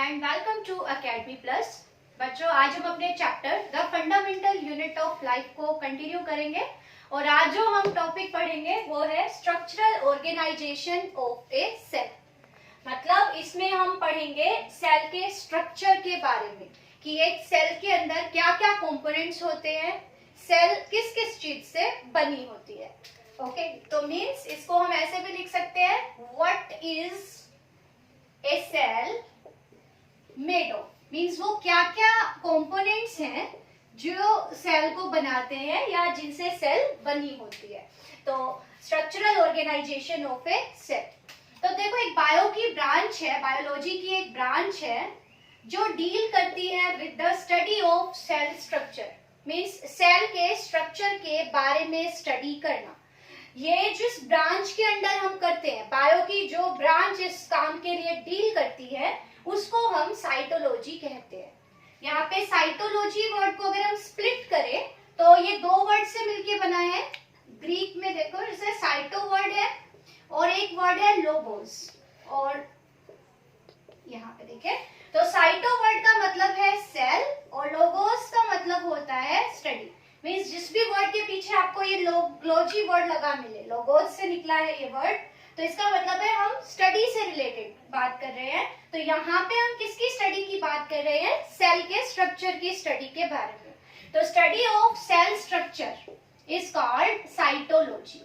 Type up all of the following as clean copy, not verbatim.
And welcome to Academy Plus. बच्चों, आज हम अपने chapter the fundamental unit of life को कंटिन्यू करेंगे और आज जो हम टॉपिक पढ़ेंगे वो है structural organisation of a cell. मतलब इसमें हम पढ़ेंगे सेल के स्ट्रक्चर के बारे में कि एक सेल के अंदर क्या क्या कंपोनेंट्स होते हैं, सेल किस किस चीज से बनी होती है। ओके, तो मीन्स इसको हम ऐसे भी लिख सकते हैं, what is a cell made of. Means वो क्या क्या कंपोनेंट्स हैं जो सेल को बनाते हैं या जिनसे सेल बनी होती है। तो structural organisation of a cell. तो देखो, एक बायो की ब्रांच है, बायोलॉजी की एक ब्रांच है जो डील करती है with the study of cell structure. Means cell के स्ट्रक्चर के बारे में स्टडी करना। ये जिस ब्रांच के अंडर हम करते हैं, बायो की जो ब्रांच इस काम के लिए डील करती है उसको हम साइटोलॉजी कहते हैं। यहाँ पे साइटोलॉजी वर्ड को अगर हम स्प्लिट करें तो ये दो वर्ड से मिलके बना है। ग्रीक में देखो, जैसे साइटो वर्ड है और एक वर्ड है लोगोस। और यहाँ पे देखें तो साइटो वर्ड का मतलब है सेल और लोगोस का मतलब होता है स्टडी। मीन्स जिस भी वर्ड के पीछे आपको ये लॉजी वर्ड लगा मिले, लोगोस से निकला है ये वर्ड, तो इसका मतलब है हम स्टडी से रिलेटेड बात कर रहे हैं। तो यहाँ पे हम किसकी स्टडी की बात कर रहे हैं? सेल के स्ट्रक्चर की स्टडी के बारे में। तो study of cell structure is called cytology.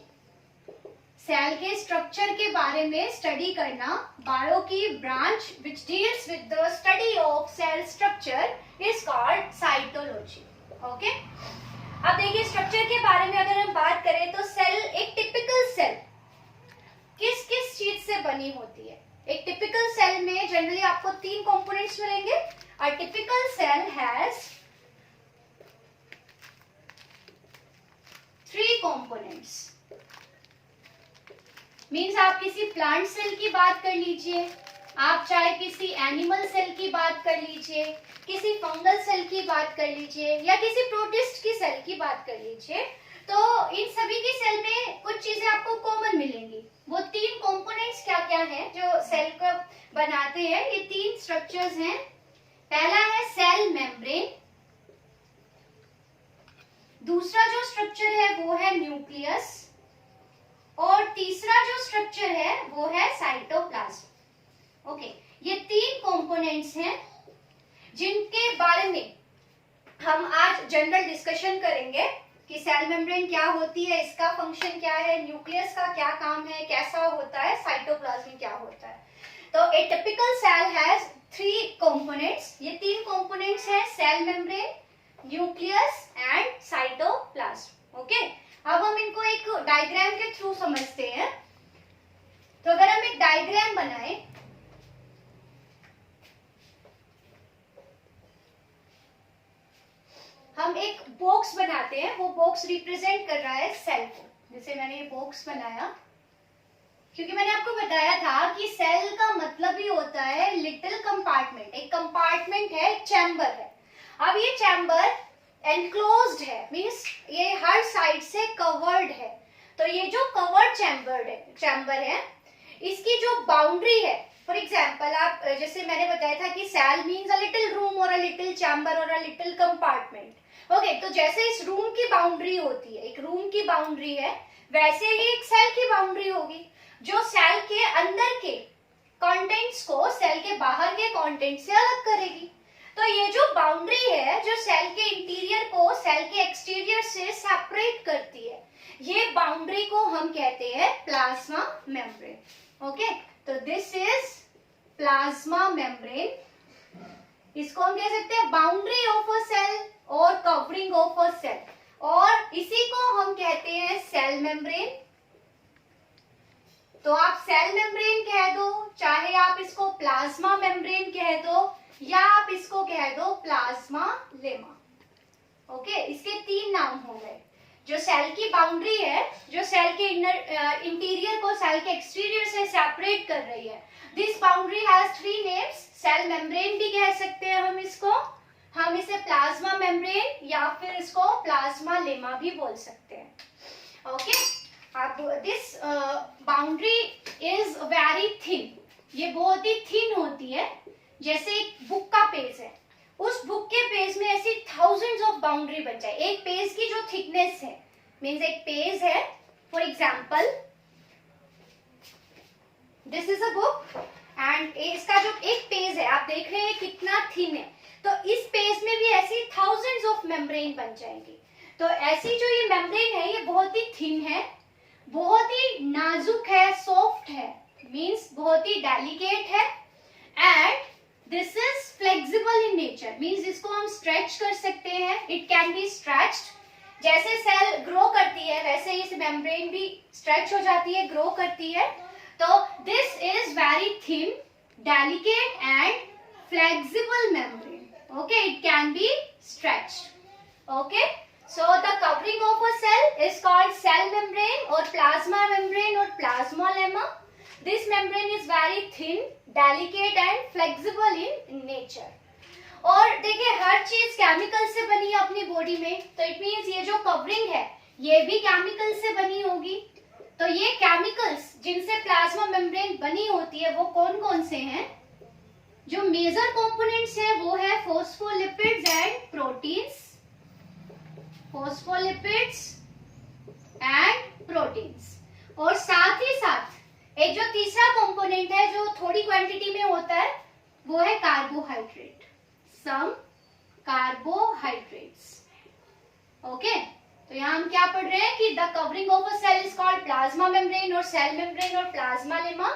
Cell के स्ट्रक्चर के बारे में स्टडी करना, बायो की branch which deals with the study of cell structure is called cytology. Okay, अब देखिए स्ट्रक्चर के बारे में अगर हम बात करें तो सेल, एक टिपिकल सेल किस किस चीज से बनी होती है। एक टिपिकल सेल में जनरली आपको तीन कंपोनेंट्स मिलेंगे। A typical cell has 3 components. Means आप किसी प्लांट सेल की बात कर लीजिए, आप चाहे किसी एनिमल सेल की बात कर लीजिए, किसी फंगल सेल की बात कर लीजिए या किसी प्रोटिस्ट की सेल की बात कर लीजिए, तो इन सभी की सेल में कुछ चीजें आपको कॉमन मिलेंगी। वो 3 कंपोनेंट्स क्या क्या हैं जो सेल को बनाते हैं? ये 3 स्ट्रक्चर्स हैं। पहला है सेल मेम्ब्रेन, दूसरा जो स्ट्रक्चर है वो है न्यूक्लियस, और तीसरा जो स्ट्रक्चर है वो है साइटोप्लाज्म। ओके, ये 3 कंपोनेंट्स हैं जिनके बारे में हम आज जनरल डिस्कशन करेंगे कि सेल मेम्ब्रेन क्या होती है, इसका फंक्शन क्या है, न्यूक्लियस का क्या काम है, कैसा होता है, साइटोप्लाज्म क्या होता है। तो a typical cell has 3 components. ये 3 कंपोनेंट्स हैं cell membrane, nucleus and cytoplasm. Okay, अब हम इनको एक डायग्राम के थ्रू समझते हैं। तो अगर हम एक डायग्राम बनाएं, हम एक बॉक्स बनाते हैं, वो बॉक्स रिप्रेजेंट कर रहा है सेल को। जैसे मैंने ये बॉक्स बनाया, क्योंकि मैंने आपको बताया था कि सेल का मतलब ही होता है लिटिल कंपार्टमेंट। एक कंपार्टमेंट है, एक चैम्बर है। अब ये चैम्बर एनक्लोज्ड है, मींस ये हर साइड से कवर्ड है। तो ये जो कवर्ड चैम्बर है, इसकी जो बाउंड्री है, फॉर एग्जाम्पल आप, जैसे मैंने बताया था कि cell means a little room और अ लिटिल चैम्बर और अ लिटिल कंपार्टमेंट। ओके, तो जैसे इस रूम की बाउंड्री होती है, एक रूम की बाउंड्री है, वैसे ही एक सेल की बाउंड्री होगी जो सेल के अंदर के कंटेंट्स को सेल के बाहर के कंटेंट से अलग करेगी। तो ये जो बाउंड्री है जो सेल के इंटीरियर को सेल के एक्सटीरियर से सेपरेट करती है, ये बाउंड्री को हम कहते हैं प्लाज्मा मेम्ब्रेन। ओके, तो दिस इज प्लाज्मा मेम्ब्रेन। इसको हम कह सकते हैं बाउंड्री ऑफ अ सेल और कवरिंग ऑफ अ सेल, और इसी को हम कहते हैं सेल मेम्ब्रेन। तो आप सेल मेम्ब्रेन कह दो, चाहे आप इसको प्लाज्मा मेम्ब्रेन कह दो, या आप इसको कह दो प्लाज्मा लेमा। ओके, इसके 3 नाम हो गए। जो सेल की बाउंड्री है, जो सेल के इंटीरियर को सेल के एक्सटीरियर से सेपरेट कर रही है, this boundary has 3 names. Cell membrane भी कह सकते हैं हम इसको, हम इसे प्लाज्मा मेम्ब्रेन या फिर इसको प्लाज्मा लेमा भी बोल सकते हैं। ओके, अब this boundary is very thin, ये बहुत ही थिन होती है। जैसे एक बुक का पेज है, उस बुक के पेज में ऐसी थाउजेंड्स ऑफ बाउंड्री बन जाए। एक पेज की जो थिकनेस है, मीन्स एक पेज है, for example this is a book and इसका जो एक पेज है आप देख रहे हैं कितना थिन है, तो इस पेज में भी ऐसी थाउजेंड्स ऑफ मेम्ब्रेन बन जाएंगी। तो ऐसी जो ये मेम्ब्रेन है ये बहुत ही थिन है, बहुत ही नाजुक है, सॉफ्ट है, मीन्स बहुत ही डेलिकेट है, and this is flexible in nature, means इसको हम स्ट्रेच कर सकते हैं, इट कैन बी स्ट्रेच्ड। जैसे सेल ग्रो करती है वैसे इस मेम्ब्रेन भी स्ट्रेच हो जाती है, ग्रो करती है। तो this is very thin, delicate and flexible membrane, okay, it can be stretched, okay. So the covering of a cell is called cell membrane or plasma membrane or plasmalemma. This membrane is very thin, delicate and flexible in nature. और देखिए हर चीज chemical से बनी है अपनी body में, तो it means ये जो कवरिंग है ये भी केमिकल से बनी होगी। तो ये केमिकल्स जिनसे प्लाज्मा मेम्ब्रेन बनी होती है वो कौन कौन से हैं? जो मेजर कंपोनेंट्स हैं वो है phospholipids and proteins, phospholipids and proteins, और साथ ही साथ एक जो तीसरा कंपोनेंट है जो थोड़ी क्वांटिटी में होता है वो है कार्बोहाइड्रेट, सम कार्बोहाइड्रेट्स, ओके। तो यहाँ हम क्या पढ़ रहे हैं कि the covering of a cell is called plasma membrane और सेल मेम्ब्रेन और plasmalemma.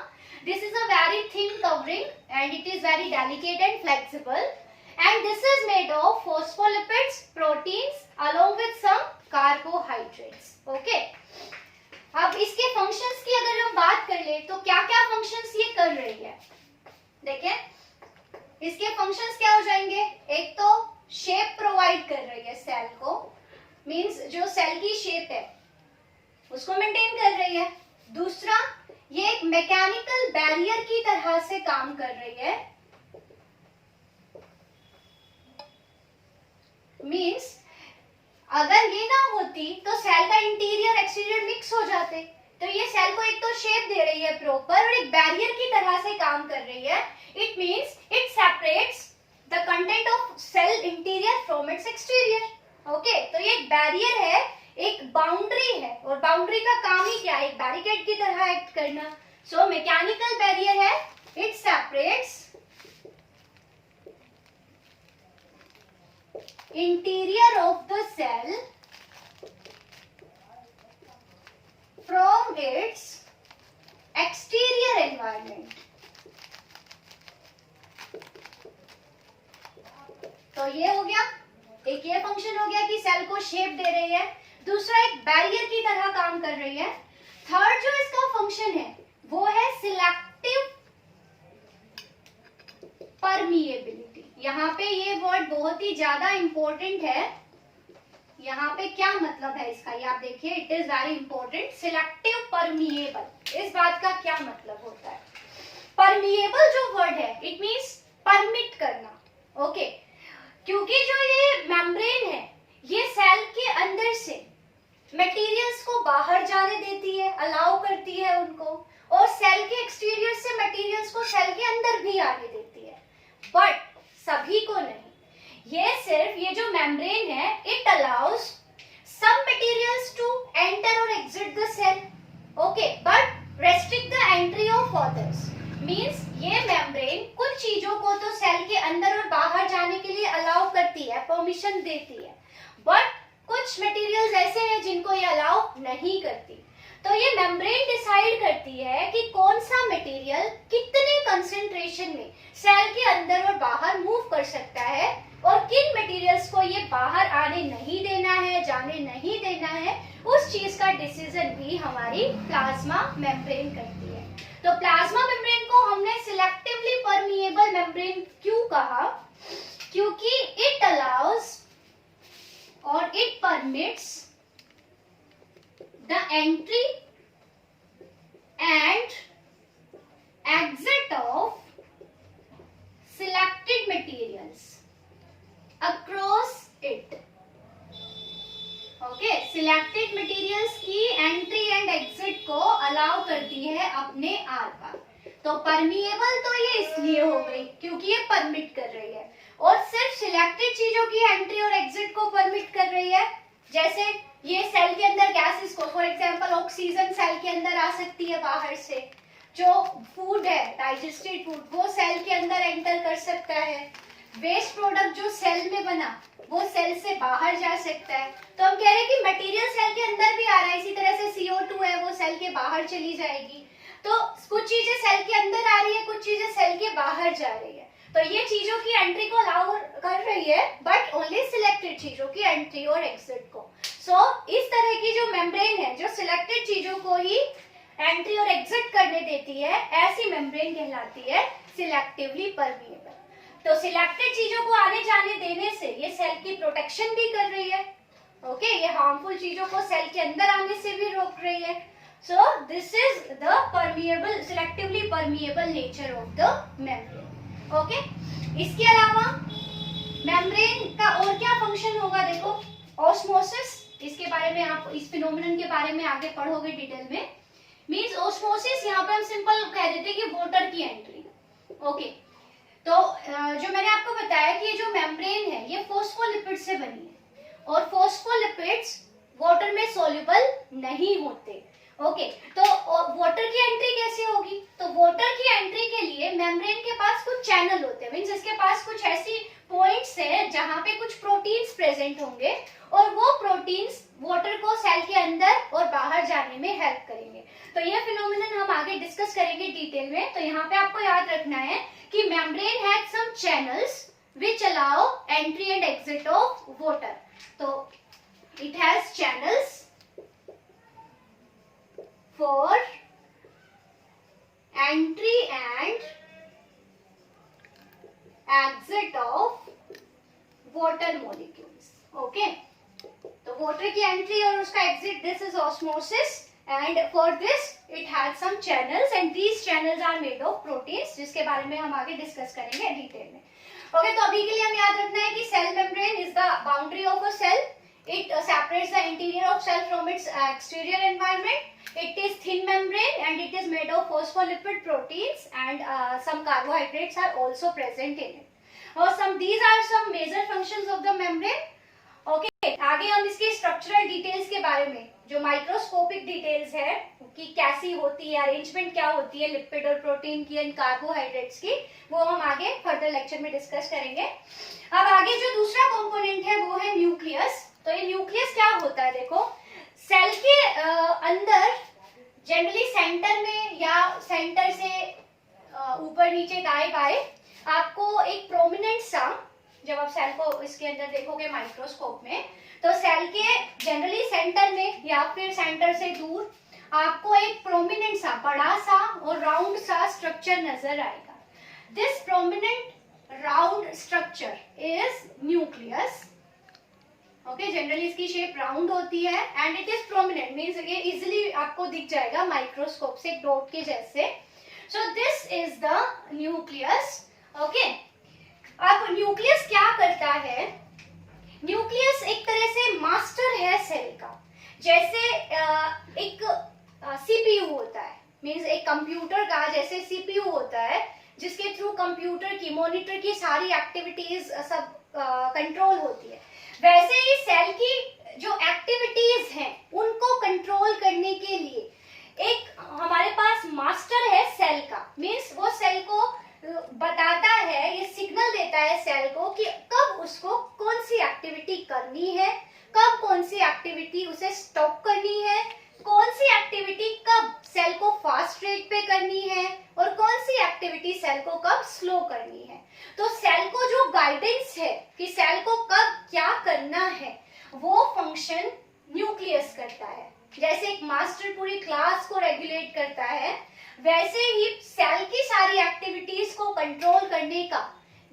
This is a very thin covering and it is very delicate and flexible and this is made of phospholipids, proteins along with some carbohydrates, okay। अब इसके functions की अगर हम बात कर ले तो क्या क्या फंक्शंस ये कर रही है, देखिए इसके फंक्शंस क्या हो जाएंगे। एक तो शेप प्रोवाइड कर रही है सेल को, मींस जो सेल की शेप है उसको मेंटेन कर रही है। दूसरा ये एक मैकेनिकल बैरियर की तरह से काम कर रही है, मीन्स अगर ये ना होती तो सेल का इंटीरियर एक्सटीरियर मिक्स हो जाते। तो ये सेल को एक तो शेप दे रही है प्रॉपर और एक बैरियर की तरह से काम कर रही है। It means it separates the content of cell interior from its exterior, okay. तो ये एक बैरियर है, एक बाउंड्री है, और बाउंड्री का काम ही क्या है? एक बैरिकेड की तरह एक्ट करना। सो मैकेनिकल बैरियर है, it separates interior of the cell from its exterior environment। तो ये हो गया, एक ये फंक्शन हो गया कि सेल को शेप दे रही है, दूसरा एक बैरियर की तरह काम कर रही है। थर्ड जो इसका फंक्शन है वो है सिलेक्टिव परमिएबिलिटी। यहाँ पे ये वर्ड बहुत ही ज्यादा इंपॉर्टेंट है। यहाँ पे क्या मतलब है इसका, ये आप देखिए, it is very important. Selective permeable, इस बात का क्या मतलब होता है? परमिएबल जो वर्ड है इट मींस परमिट करना, ओके। क्योंकि जो ये मेम्ब्रेन है ये सेल के अंदर से मटेरियल्स को बाहर जाने देती है, अलाउ करती है उनको, और सेल के एक्सटीरियर से मटेरियल्स को सेल के अंदर भी आने देती है, बट सभी को नहीं। ये सिर्फ ये जो मेम्ब्रेन है it allows some materials to enter और exit the cell, okay, but restrict the entry of others. Means ये मेम्ब्रेन कुछ चीजों को तो सेल के अंदर और बाहर जाने के लिए अलाउ करती है, परमिशन देती है, बट कुछ मटेरियल्स ऐसे हैं जिनको ये अलाउ नहीं करती। तो ये मेम्ब्रेन डिसाइड करती है कि कौन सा मटेरियल कितने कंसंट्रेशन में सेल के अंदर और बाहर मूव कर सकता है, और किन मटेरियल्स को ये बाहर आने नहीं देना है, जाने नहीं देना है, उस चीज का डिसीजन भी हमारी प्लाज्मा मेम्ब्रेन करती है। तो प्लाज्मा मेम्ब्रेन को हमने सिलेक्टिवली परमिएबल मेम्ब्रेन क्यों कहा? क्योंकि इट अलाउज और it permits the entry and exit of selected materials across it, okay। selected materials की entry and exit को allow करती है अपने आर पार। तो परमिएबल तो ये इसलिए हो गई क्योंकि ये परमिट कर रही है, और सिर्फ सिलेक्टेड चीजों की एंट्री और एग्जिट को परमिट कर रही है। जैसे ये सेल के अंदर गैसेस को, फॉर एग्जांपल ऑक्सीजन सेल के अंदर आ सकती है बाहर से, जो फूड है डाइजेस्टेड फूड वो सेल के अंदर एंटर कर सकता है, वेस्ट प्रोडक्ट जो सेल में बना वो सेल से बाहर जा सकता है। तो हम कह रहे हैं कि मटेरियल सेल के अंदर भी आ रहा है, इसी तरह से CO2 है वो सेल के बाहर चली जाएगी। तो कुछ चीजें सेल के अंदर आ रही है, कुछ चीजें सेल के बाहर जा रही है, तो ये चीजों की एंट्री को अलाउ कर रही है, बट ओनली सिलेक्टेड चीजों की एंट्री और एग्जिट को। सो इस तरह की जो मेम्ब्रेन है जो सिलेक्टेड चीजों को ही एंट्री और एग्जिट करने देती है, ऐसी मेम्ब्रेन कहलाती है सिलेक्टिवली परमिएबल। तो सिलेक्टेड चीजों को आने जाने देने से ये सेल की प्रोटेक्शन भी कर रही है, ओके, ये हार्मफुल चीजों को सेल के अंदर आने से भी रोक रही है। So this is the permeable, selectively permeable nature of the membrane, okay. इसके अलावा मेम्ब्रेन का और क्या फंक्शन होगा, देखो ऑस्मोसिस, इसके बारे में आप इस फिनोमेनन के बारे में आगे पढ़ोगे डिटेल में। मींस ऑस्मोसिस, यहाँ पे हम सिंपल कह देते हैं कि वाटर की एंट्री, ओके। तो जो मैंने आपको बताया कि ये जो मेम्ब्रेन है ये फॉस्फोलिपिड से बनी है, और फॉस्फोलिपिड्स वाटर में सोल्यूबल नहीं होते, ओके। तो वाटर की एंट्री कैसे होगी, तो वाटर की एंट्री के लिए मेम्ब्रेन के पास कुछ चैनल होते हैं, मींस इसके पास कुछ ऐसी पॉइंट्स है जहां पे कुछ प्रोटीन्स प्रेजेंट होंगे, और वो प्रोटीन्स वाटर को सेल के अंदर और बाहर जाने में हेल्प करेंगे। तो ये फिनोमेनन हम आगे डिस्कस करेंगे डिटेल में। तो यहाँ पे आपको याद रखना है कि membrane has some channels which allow entry and exit of water. So it has channels for entry and exit of water molecules. Okay. तो water की entry और उसका exit, this is osmosis, and for this it has some channels and these channels are made of proteins, जिसके बारे में हम आगे discuss करेंगे डिटेल में। ओके, तो अभी के लिए हम याद रखना है कि cell membrane is the boundary of a cell, it separates the interior of cell from its exterior environment, it is thin membrane and it is made of phospholipid proteins and some carbohydrates are also present in it, or these are some major functions of the membrane. Okay, आगे हम इसके structural details के बारे में, जो microscopic details है कि कैसी होती है, अरेंजमेंट क्या होती है लिपिड और प्रोटीन की एंड कार्बोहाइड्रेट्स की, वो हम आगे फर्दर लेक्चर में डिस्कस करेंगे। अब आगे जो दूसरा कंपोनेंट है वो है न्यूक्लियस। तो ये न्यूक्लियस क्या होता है, देखो सेल के अंदर जनरली सेंटर में या सेंटर से ऊपर नीचे दाएं बाएं आपको एक प्रोमिनेंट सा, जब आप सेल को इसके अंदर देखोगे माइक्रोस्कोप में, तो सेल के जनरली सेंटर में या फिर सेंटर से दूर आपको एक प्रोमिनेंट सा बड़ा सा और राउंड सा स्ट्रक्चर नजर आएगा। This prominent round structure is nucleus, okay. Generally इसकी शेप राउंड होती है and it is prominent, means ये इजीली आपको दिख जाएगा माइक्रोस्कोप से डॉट के जैसे। So this is the nucleus, okay. अब न्यूक्लियस क्या करता है, न्यूक्लियस एक तरह से मास्टर है सेल का, जैसे एक सीपीयू होता है, मींस एक कंप्यूटर का जैसे सीपीयू होता है जिसके थ्रू कंप्यूटर की, मॉनिटर की सारी एक्टिविटीज सब कंट्रोल होती है, वैसे ही सेल की जो एक्टिविटीज हैं उनको कंट्रोल करने के लिए एक हमारे पास मास्टर है सेल का, मींस वो सेल को बताता है, ये सिग्नल देता है सेल को कि कब उसको कौन सी एक्टिविटी करनी है, कब कौन सी एक्टिविटी उसे स्टॉप करनी है, कौन सी एक्टिविटी कब सेल को फास्ट रेट पे करनी है और कौन सी एक्टिविटी सेल को कब स्लो करनी है। तो सेल को जो गाइडेंस है कि सेल को कब क्या करना है, वो फंक्शन न्यूक्लियस करता है। जैसे एक मास्टर पूरी क्लास को रेगुलेट करता है, वैसे ही सेल की सारी एक्टिविटीज को कंट्रोल करने का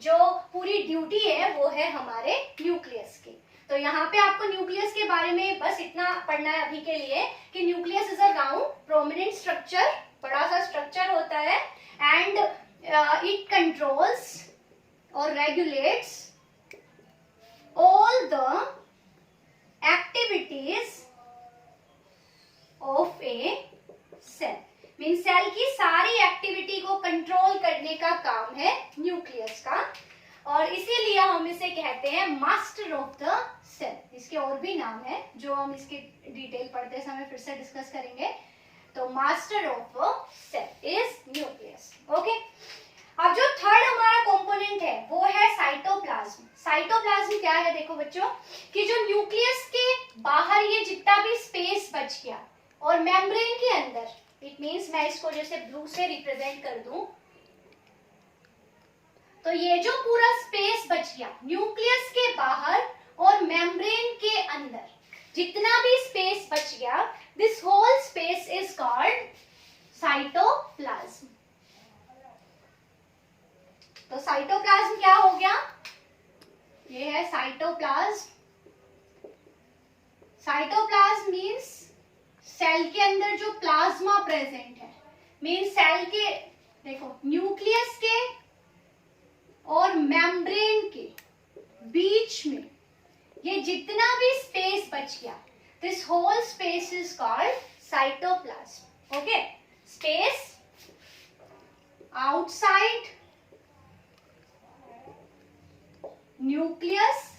जो पूरी ड्यूटी है वो है हमारे न्यूक्लियस की। तो यहाँ पे आपको न्यूक्लियस के बारे में बस इतना पढ़ना है अभी के लिए कि nucleus is a round prominent structure, बड़ा सा स्ट्रक्चर होता है, एंड इट कंट्रोल्स और regulates all the activities of a cell. Mean cell की सारी एक्टिविटी को कंट्रोल करने का काम है न्यूक्लियस का, और इसीलिए हम इसे कहते हैं मास्टर ऑफ द सेल। इसके और भी नाम है जो हम इसकी डिटेल पढ़ते समय फिर से डिस्कस करेंगे। तो master of cell is nucleus. Okay, अब जो थर्ड हमारा कंपोनेंट है वो है साइटोप्लाज्म। साइटोप्लाज्म क्या है, देखो बच्चों कि जो न्यूक्लियस के बाहर ये जितना भी स्पेस बच गया और मेम्ब्रेन के अंदर, इट मींस मैं इसको जैसे ब्लू से रिप्रेजेंट कर दूं, तो ये जो पूरा स्पेस बच गया न्यूक्लियस के बाहर और मेम्ब्रेन के अंदर जितना भी स्पेस बच गया, this whole space is called cytoplasm. तो साइटोप्लाज्म क्या हो गया, ये है साइटोप्लाज्म। साइटोप्लाज्म मींस सेल के अंदर जो प्लाज्मा प्रेजेंट है, मींस सेल के, देखो न्यूक्लियस के और मेम्ब्रेन के बीच में ये जितना भी स्पेस बच गया, this whole space is called cytoplasm. Okay, space outside nucleus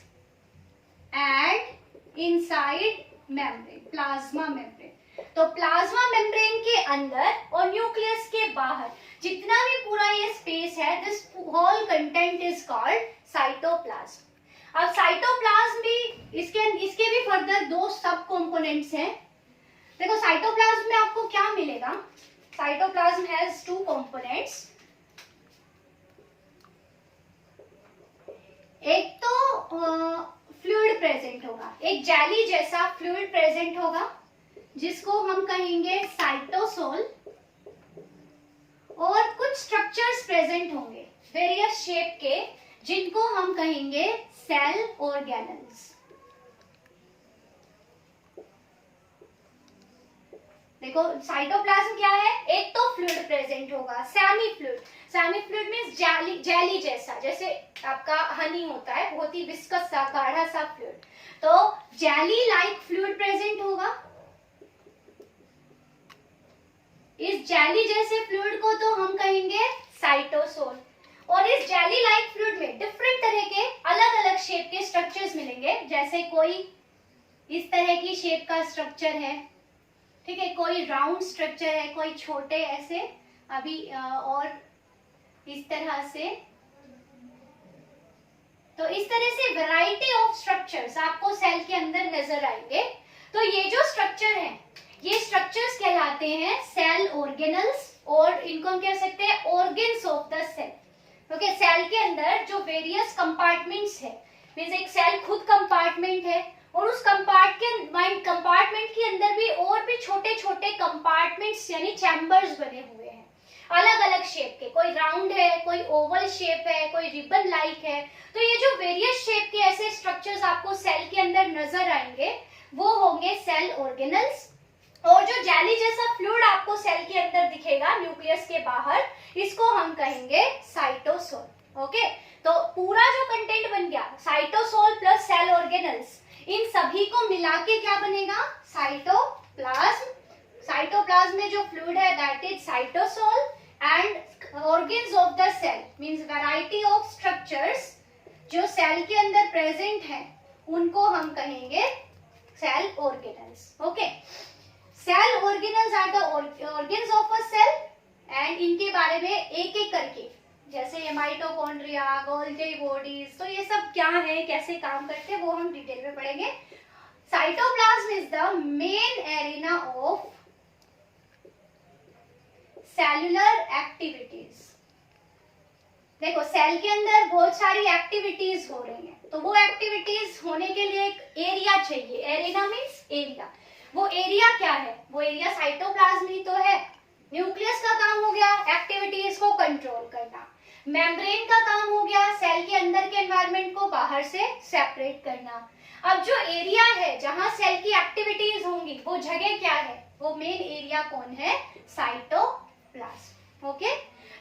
and inside membrane, plasma membrane. तो प्लाज्मा मेम्ब्रेन के अंदर और न्यूक्लियस के बाहर जितना भी पूरा ये स्पेस है, this whole content is called cytoplasm. अब साइटोप्लाज्म भी इसके भी फर्दर दो सब कंपोनेंट्स हैं। देखो साइटोप्लाज्म में आपको क्या मिलेगा, साइटोप्लाज्म हैज टू कंपोनेंट्स। एक तो फ्लूइड प्रेजेंट होगा, एक जेली जैसा फ्लूइड प्रेजेंट होगा जिसको हम कहेंगे साइटोसोल, और कुछ स्ट्रक्चर्स प्रेजेंट होंगे वेरियस शेप के जिनको हम कहेंगे सेल ऑर्गेनल्स। देखो साइटोप्लाज्म क्या है, एक तो फ्लूइड प्रेजेंट होगा, semi fluid. Semi fluid means jelly जैसा, जैसे आपका हनी होता है, बहुत ही विस्कस सा गाढ़ा सा फ्लूइड। तो जेली लाइक फ्लूइड प्रेजेंट होगा। इस जेली जैसे फ्लूइड को तो हम कहेंगे साइटोसोल, और इस जेली लाइक फ्लूइड में डिफरेंट तरह के अलग अलग शेप के स्ट्रक्चर्स मिलेंगे। जैसे कोई इस तरह की शेप का स्ट्रक्चर है, ठीक है, कोई राउंड स्ट्रक्चर है, कोई छोटे ऐसे अभी और इस तरह से। तो इस तरह से वैरायटी ऑफ स्ट्रक्चर्स आपको सेल के अंदर नजर आएंगे। तो ये जो स्ट्रक्चर है, ये स्ट्रक्चर्स कहलाते हैं सेल ऑर्गेनल्स, और इनको हम कह सकते हैं organs of the cell. Okay, cell के अंदर जो वेरियस कंपार्टमेंट्स है, मींस एक सेल खुद कंपार्टमेंट है, और उस कंपार्टमेंट के अंदर भी और भी छोटे छोटे कंपार्टमेंट्स यानी चैम्बर्स बने हुए हैं अलग अलग शेप के। कोई राउंड है, कोई ओवल शेप है, कोई रिबन लाइक है। तो ये जो वेरियस शेप के ऐसे स्ट्रक्चर्स आपको सेल के अंदर नजर आएंगे वो होंगे सेल ऑर्गेनल्स। और जो जेली जैसा फ्लूइड आपको सेल के अंदर दिखेगा न्यूक्लियस के बाहर, इसको हम कहेंगे साइटोसोल। ओके, तो पूरा जो कंटेंट बन गया साइटोसोल प्लस सेल ऑर्गेनल्स, इन सभी को मिला के क्या बनेगा, साइटोप्लाज्म। साइटोप्लाज्म में जो फ्लूइड है that is cytosol, and organs of the cell means variety of structures जो सेल के अंदर प्रेजेंट हैं, उनको हम कहेंगे cell organelles. Okay, cell organelles are the organs of a cell, and इनके बारे में एक एक करके, जैसे ये माइटोकॉन्ड्रिया, गोल्गी बॉडीज, तो ये सब क्या है, कैसे काम करते हैं, वो हम डिटेल में पढ़ेंगे। Cytoplasm is the main arena of cellular activities. देखो सेल के अंदर बहुत सारी एक्टिविटीज हो रही हैं, तो वो एक्टिविटीज होने के लिए एक एरिया चाहिए। Arena means area. वो एरिया क्या है, वो एरिया साइटोप्लाज्म ही तो है। न्यूक्लियस का काम हो गया एक्टिविटीज को कंट्रोल करना, मेम्ब्रेन का काम हो गया सेल के अंदर के एनवायरनमेंट को बाहर से सेपरेट करना। अब जो एरिया है जहां सेल की एक्टिविटीज होंगी, वो जगह क्या है, वो मेन एरिया कौन है, cytoplasm. Okay,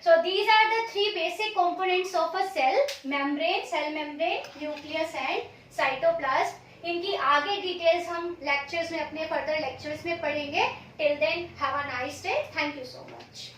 so these are the three basic components of a cell: membrane, cell membrane, nucleus and cytoplasm। इनकी आगे डिटेल्स हम लेक्चर्स में, अपने फर्दर लेक्चर्स में पढ़ेंगे। Till then, have a nice day. Thank you so much.